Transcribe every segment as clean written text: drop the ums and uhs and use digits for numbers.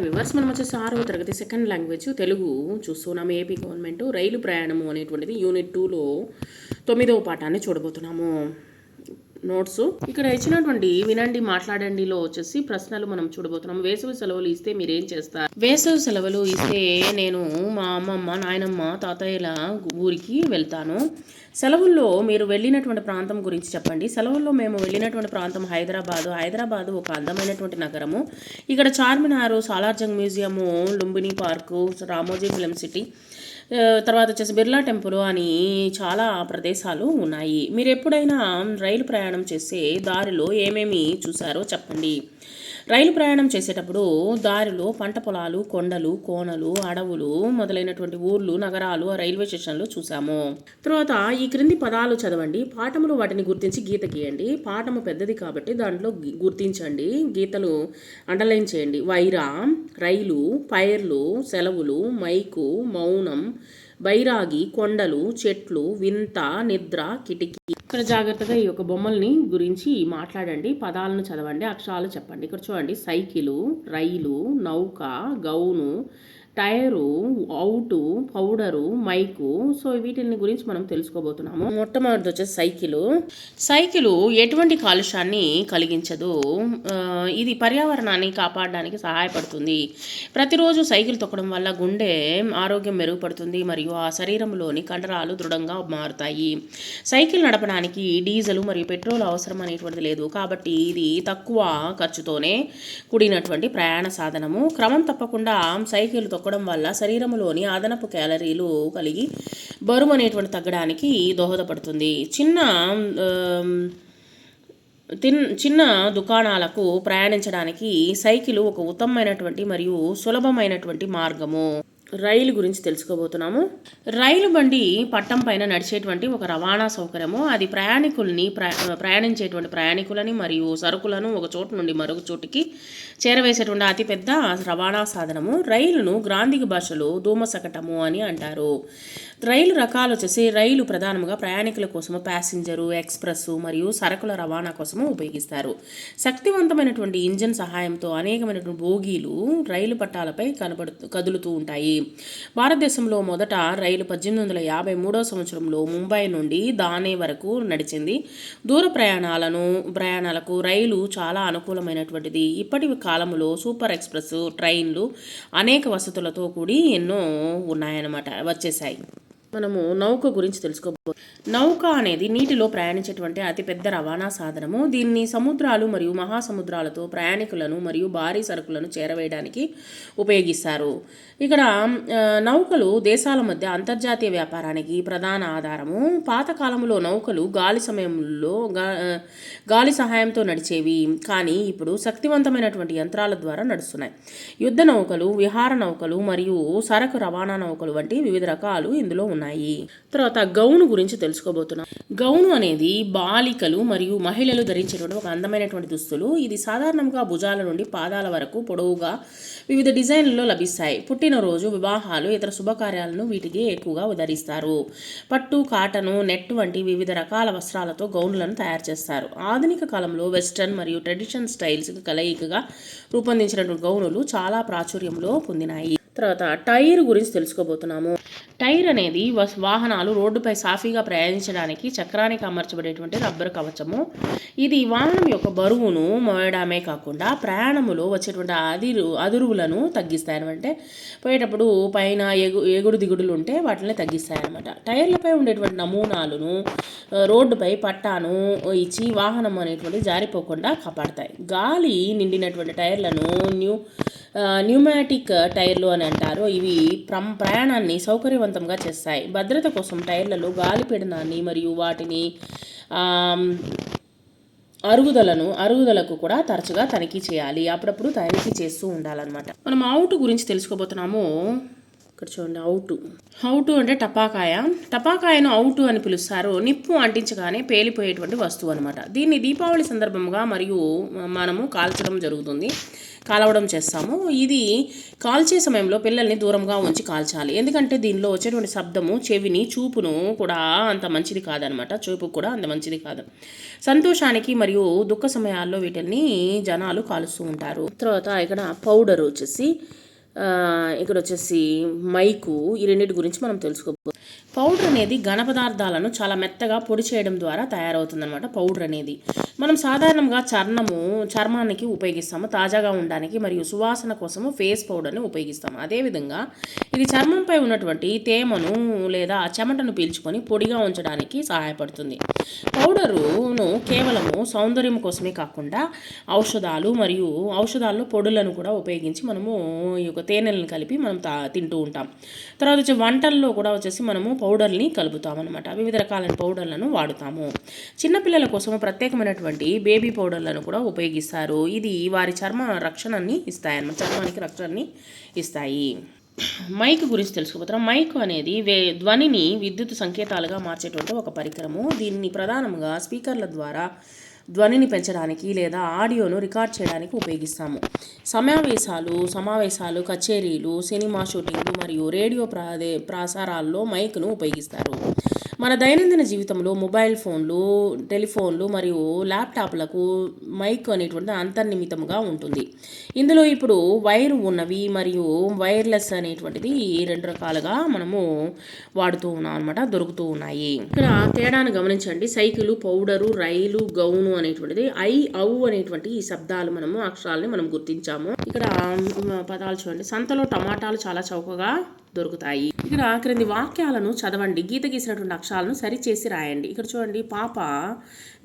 Viewers మనం వచ్చేసి 6వ తరగతి సెకండ్ లాంగ్వేజ్ తెలుగు చూస్తున్నాము. ఏపీ గవర్నమెంట్ రైలు ప్రయాణము అనేటువంటిది యూనిట్ 2లో 9వ పాఠాన్ని చూడబోతున్నాము. నోట్స్ ఇక్కడ ఇచ్చినటువంటి వినండి మాట్లాడండిలో వచ్చేసి ప్రశ్నలు మనం చూడబోతున్నాం. వేసవి సెలవులు ఇస్తే మీరేం చేస్తారు? వేసవి సెలవులు ఇస్తే నేను మా అమ్మమ్మ, నాయనమ్మ, తాతయ్యల ఊరికి వెళ్తాను. సెలవుల్లో మీరు వెళ్ళినటువంటి ప్రాంతం గురించి చెప్పండి. సెలవుల్లో మేము వెళ్ళినటువంటి ప్రాంతం హైదరాబాదు ఒక అందమైనటువంటి నగరము. ఇక్కడ Charminar, Salar Jung museum, Lumbini park, Ramoji film city, తర్వాత వచ్చేసి బిర్లా టెంపుల్ అని చాలా ప్రదేశాలు ఉన్నాయి. మీరు ఎప్పుడైనా రైలు ప్రయాణం చేసే దారిలో ఏమేమి చూసారో చెప్పండి. రైలు ప్రయాణం చేసేటప్పుడు దారిలో పంట పొలాలు, కొండలు, కోనలు, అడవులు మొదలైనటువంటి ఊర్లు, నగరాలు, రైల్వే స్టేషన్లు చూసాము. తర్వాత ఈ క్రింది పదాలు చదవండి. పాఠములు వాటిని గుర్తించి గీత గీయండి. పాఠము పెద్దది కాబట్టి దాంట్లో గుర్తించండి, గీతలు అండర్లైన్ చేయండి. వైరా, రైలు, పైర్లు, సెలవులు, మైకు, మౌనం, బైరాగి, కొండలు, చెట్లు, వింత, నిద్ర, కిటికీ. ఇక్కడ జాగ్రత్తగా ఈ యొక్క బొమ్మల్ని గురించి మాట్లాడండి, పదాలను చదవండి, అక్షరాలు చెప్పండి. ఇక్కడ చూడండి, సైకిలు, రైలు, నౌక, gown, tyre, out, powder, mike. So వీటిని గురించి మనం తెలుసుకోబోతున్నాము. మొట్టమొదటి వచ్చేసి సైకిలు ఎటువంటి కాలుష్యాన్ని కలిగించదు. ఇది పర్యావరణాన్ని కాపాడడానికి సహాయపడుతుంది. ప్రతిరోజు సైకిల్ తొక్కడం వల్ల గుండె ఆరోగ్యం మెరుగుపడుతుంది మరియు ఆ శరీరంలోని కండరాలు దృఢంగా మారుతాయి. సైకిల్ నడపడానికి డీజిల్ మరియు పెట్రోల్ అవసరం అనేటువంటిది లేదు కాబట్టి ఇది తక్కువ ఖర్చుతోనే కూడినటువంటి ప్రయాణ సాధనము. క్రమం తప్పకుండా సైకిల్ తొక్కడం వల్ల శరీరంలోని అదనపు క్యాలరీలు కలిగి బరువు అనేటువంటి తగ్గడానికి దోహదపడుతుంది. చిన్న దుకాణాలకు ప్రయాణించడానికి సైకిల్ ఒక ఉత్తమమైనటువంటి మరియు సులభమైనటువంటి మార్గము. రైలు గురించి తెలుసుకోబోతున్నాము. రైలు బండి పట్టం పైన నడిచేటువంటి ఒక రవాణా సౌకర్యము. అది ప్రయాణించేటువంటి ప్రయాణికులని మరియు సరుకులను ఒక చోటు నుండి మరొక చోటుకి చేరవేసేటువంటి అతిపెద్ద రవాణా సాధనము. రైలును గ్రాంధిక భాషలో ధూమశకటము అని అంటారు. రైలు రకాలు వచ్చేసి రైలు ప్రధానంగా ప్రయాణికుల కోసము, ప్యాసింజరు, ఎక్స్ప్రెస్ మరియు సరుకుల రవాణా కోసము ఉపయోగిస్తారు. శక్తివంతమైనటువంటి ఇంజిన్ సహాయంతో అనేకమైనటువంటి బోగీలు రైలు పట్టాలపై కదులుతూ ఉంటాయి. భారతదేశంలో మొదట రైలు 1853 సంవత్సరంలో ముంబై నుండి థానే వరకు నడిచింది. దూర ప్రయాణాలకు రైలు చాలా అనుకూలమైనటువంటిది. ఇప్పటి కాలంలో సూపర్ ఎక్స్ప్రెస్ ట్రైన్లు అనేక వసతులతో కూడి ఎన్నో వచ్చేసాయి. మనము నౌక గురించి తెలుసుకోబోతున్నాం. నౌక అనేది నీటిలో ప్రయాణించేటువంటి అతిపెద్ద రవాణా సాధనము. దీన్ని సముద్రాలు మరియు మహాసముద్రాలతో ప్రయాణికులను మరియు భారీ సరుకులను చేరవేయడానికి ఉపయోగిస్తారు. ఇక్కడ నౌకలు దేశాల మధ్య అంతర్జాతీయ వ్యాపారానికి ప్రధాన ఆధారము. పాతకాలంలో నౌకలు గాలి సహాయంతో నడిచేవి, కానీ ఇప్పుడు శక్తివంతమైనటువంటి యంత్రాల ద్వారా నడుస్తున్నాయి. యుద్ధ నౌకలు, విహార నౌకలు మరియు సరకు రవాణా నౌకలు వంటి వివిధ రకాలు ఇందులో ఉన్నాయి. తర్వాత గౌను గురించి తెలుసుకోబోతున్నాం. గౌను అనేది బాలికలు మరియు మహిళలు ధరించేటువంటి ఒక అందమైనటువంటి దుస్తులు. ఇది సాధారణంగా భుజాల నుండి పాదాల వరకు పొడవుగా వివిధ డిజైన్లలో లభిస్తాయి. పుట్టినరోజు, వివాహాలు, ఇతర శుభకార్యాలను వీటికి ఎక్కువగా ధరిస్తారు. పట్టు, కాటను, నెట్ వంటి వివిధ రకాల వస్త్రాలతో గౌన్లను తయారు చేస్తారు. ఆధునిక కాలంలో వెస్టర్న్ మరియు ట్రెడిషనల్ స్టైల్స్ కలయికగా రూపొందించినటువంటి గౌనులు చాలా ప్రాచుర్యంలో పొందినాయి. తర్వాత టైర్ గురించి తెలుసుకోబోతున్నాము. టైర్ అనేది వాహనాలు రోడ్డుపై సాఫీగా ప్రయాణించడానికి చక్రానికి అమర్చబడేటువంటి రబ్బరు కవచము. ఇది వాహనం యొక్క బరువును మోయడమే కాకుండా ప్రయాణములో వచ్చేటువంటి అదురువులను తగ్గిస్తాయి. అంటే పోయేటప్పుడు పైన ఎగుడు దిగుడులు ఉంటే వాటిని తగ్గిస్తాయి అన్నమాట. టైర్లపై ఉండేటువంటి నమూనాలను రోడ్డుపై పట్టాను ఇచ్చి వాహనం అనేటువంటి జారిపోకుండా కాపాడతాయి. గాలి నిండినటువంటి టైర్లను న్యూమాటిక్ టైర్లు అని అంటారు. ఇవి ప్రయాణాన్ని సౌకర్యవంతంగా చేస్తాయి. భద్రత కోసం టైర్లలో గాలి పీడనాన్ని మరియు వాటిని అరుగుదలకు కూడా తరచుగా తనిఖీ చేయాలి. అప్పుడప్పుడు తనిఖీ చేస్తూ ఉండాలన్నమాట. మనం అవుట్ గురించి తెలుసుకోబోతున్నాము. ఇక్కడ చూడండి, అవుటు అంటే టపాకాయను అవుటు అని పిలుస్తారు. నిప్పు అంటించగానే పేలిపోయేటువంటి వస్తువు అనమాట. దీన్ని దీపావళి సందర్భంగా మరియు మనము కాల్చడం జరుగుతుంది. కాలవడం చేస్తాము. ఇది కాల్చే సమయంలో పిల్లల్ని దూరంగా ఉంచి కాల్చాలి. ఎందుకంటే దీనిలో వచ్చేటువంటి శబ్దము చెవిని, చూపును కూడా అంత మంచిది కాదనమాట. చూపు కూడా అంత మంచిది కాదు. సంతోషానికి మరియు దుఃఖ సమయాల్లో వీటిని జనాలు కాలుస్తూ ఉంటారు. తర్వాత ఇక్కడ పౌడర్ వచ్చేసి ఇక్కడ వచ్చేసి మైకు, ఈ రెండింటి గురించి మనం తెలుసుకోబోతున్నాం. పౌడర్ అనేది ఘన పదార్థాలను చాలా మెత్తగా పొడి చేయడం ద్వారా తయారవుతుందన్నమాట. పౌడర్ అనేది మనం సాధారణంగా చర్మానికి ఉపయోగిస్తాము, తాజాగా ఉండడానికి మరియు సువాసన కోసము ఫేస్ పౌడర్ని ఉపయోగిస్తాము. అదేవిధంగా ఇది చర్మంపై ఉన్నటువంటి తేమను లేదా చెమటను పీల్చుకొని పొడిగా ఉంచడానికి సహాయపడుతుంది. పౌడరును కేవలము సౌందర్యం కోసమే కాకుండా ఔషధాల్లో పొడులను కూడా ఉపయోగించి మనము ఈ యొక్క తేనెలను కలిపి మనం తింటూ ఉంటాం. తర్వాత వచ్చి వంటల్లో కూడా వచ్చేసి మనము పౌడర్ని కలుపుతాం అనమాట. వివిధ రకాలైన పౌడర్లను వాడుతాము. చిన్నపిల్లల కోసం ప్రత్యేకమైనటువంటి బేబీ పౌడర్లను కూడా ఉపయోగిస్తారు. ఇది వారి చర్మానికి రక్షణని ఇస్తాయి. మైక్ గురించి తెలుసుకోబోతున్నాం. మైక్ అనేది ధ్వనిని విద్యుత్ సంకేతాలుగా మార్చేటువంటి ఒక పరికరము. దీన్ని ప్రధానంగా స్పీకర్ల ద్వారా ధ్వనిని పెంచడానికి లేదా ఆడియోను రికార్డ్ చేయడానికి ఉపయోగిస్తాము. సమావేశాలు, కచేరీలు, సినిమా షూటింగ్లు మరియు రేడియో ప్రసారాల్లో మైక్ను ఉపయోగిస్తారు. మన దైనందిన జీవితంలో మొబైల్ ఫోన్లు, టెలిఫోన్లు మరియు ల్యాప్టాప్లకు మైక్ అనేటువంటిది అంతర్నిర్మితంగా ఉంటుంది. ఇందులో ఇప్పుడు వైర్ ఉన్నవి మరియు వైర్లెస్ అనేటువంటిది 2 రకాలుగా మనము వాడుతూ ఉన్నాం అనమాట, దొరుకుతూ ఉన్నాయి. ఇక్కడ తేడాను గమనించండి. సైకిలు, పౌడరు, రైలు, గౌను అనేటువంటిది ఔ అనేటువంటి ఈ శబ్దాలు అక్షరాలని మనం గుర్తించాము. ఇక్కడ పదాలు చూడండి. సంతలో టమాటాలు చాలా చౌకగా దొరుకుతాయి. ఇక్కడ క్రింది వాక్యాలను చదవండి. గీత గీసినటువంటి అక్షరాలను సరిచేసి రాయండి. ఇక్కడ చూడండి, పాప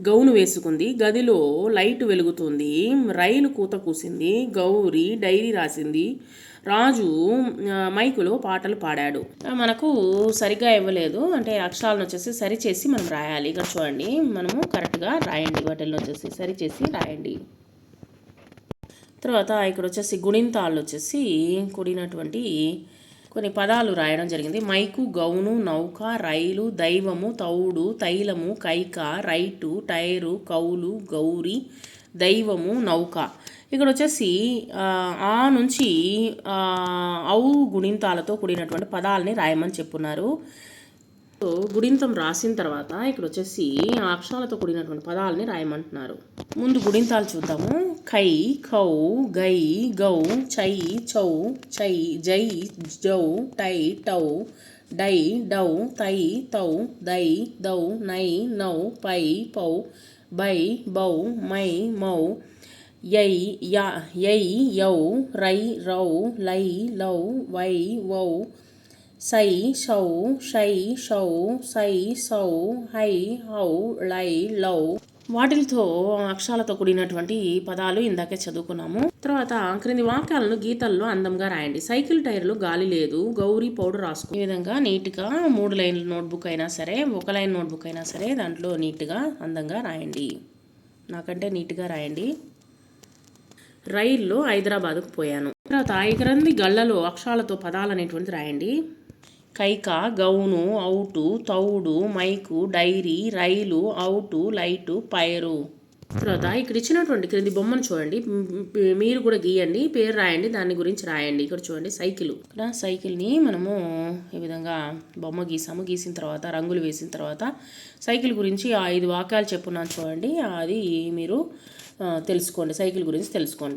గౌను వేసుకుంది, గదిలో లైట్ వెలుగుతుంది, రైలు కూత కూసింది, గౌరి డైరీ రాసింది, రాజు మైకులో పాటలు పాడాడు. మనకు సరిగ్గా ఇవ్వలేదు, అంటే అక్షరాలను వచ్చేసి సరిచేసి మనం రాయాలి. ఇక్కడ చూడండి, మనము కరెక్ట్గా రాయండి, వాటిల్లో వచ్చేసి సరిచేసి రాయండి. తర్వాత ఇక్కడ వచ్చేసి గుణింతాలు వచ్చేసి కూడినటువంటి కొన్ని పదాలు రాయడం జరిగింది. మైకు, గౌను, నౌక, రైలు, దైవము, తౌడు, తైలము, కైక, రైటు, టైరు, కౌలు, గౌరి, దైవము, నౌక. ఇక్కడ వచ్చేసి ఆ నుంచి ఔ గుణింతాలతో కూడినటువంటి పదాలని రాయమని చెప్పున్నారు. గుడింతం రాసిన తర్వాత ఇక్కడ వచ్చేసి ఆ అక్షరాలతో కూడినటువంటి పదాలని రాయమంటున్నారు. ముందు గుడింతాలు చూద్దాము. కై, ఖౌ, గై, గౌ, చై, చౌ, చై, జై, జౌ, టై, టౌ, డై, డౌ, తై, తౌ, దై, దౌ, నై, నౌ, పై, పౌ, బై, బౌ, మై, మౌ, యై, యౌ, రై, రౌ, లై, లౌ, వై, వౌ, సై, షౌ, షై, షౌ, సై, సౌ, హై, హౌ, లై, లౌ. వాటితో అక్షరాలతో కూడినటువంటి పదాలు ఇందాకే చదువుకున్నాము. తర్వాత క్రింది వాక్యాలను గీతల్లో అందంగా రాయండి. సైకిల్ టైర్లు గాలి లేదు, గౌరీ పౌడర్ రాసుకో. ఈ విధంగా నీట్గా 3 లైన్ల నోట్బుక్ అయినా సరే, 1 లైన్ నోట్బుక్ అయినా సరే దాంట్లో నీట్గా అందంగా రాయండి. నాకంటే నీట్గా రాయండి. రైల్లో హైదరాబాద్కు పోయాను. తర్వాత ఈ క్రింది గళ్ళలో అక్షరాలతో పదాలు అనేటువంటి రాయండి. కైక, గౌను, ఔటు, తౌడు, మైకు, డైరీ, రైలు, ఔటు, లైటు, పైరు. తర్వాత ఇక్కడ ఇచ్చినటువంటి క్రింది బొమ్మను చూడండి, మీరు కూడా గీయండి, పేరు రాయండి, దాని గురించి రాయండి. ఇక్కడ చూడండి, సైకిల్. ఇక్కడ సైకిల్ని మనము ఈ విధంగా బొమ్మ గీసాము. గీసిన తర్వాత రంగులు వేసిన తర్వాత సైకిల్ గురించి 5 వాక్యాలు చెప్పున్నాను చూడండి, అది మీరు తెలుసుకోండి. సైకిల్ గురించి తెలుసుకోండి.